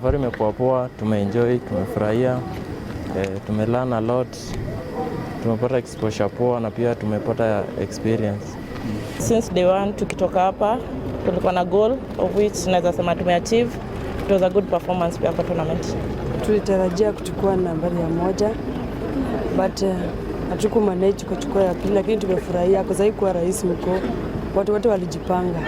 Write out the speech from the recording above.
safari imekuwa poa, tumeenjoy, tumefurahia, tumelearn a lot, tumepata exposure poa na pia tumepata experience. Since day one tukitoka hapa tulikuwa na goal of which naweza sema tumeachieve. It was a good performance pia kwa tournament. Tulitarajia kuchukua nambari ya 1 but hatukumanage kuchukua ya 2, lakini tumefurahia kwa sababu kwa rahisi huko watu wote walijipanga.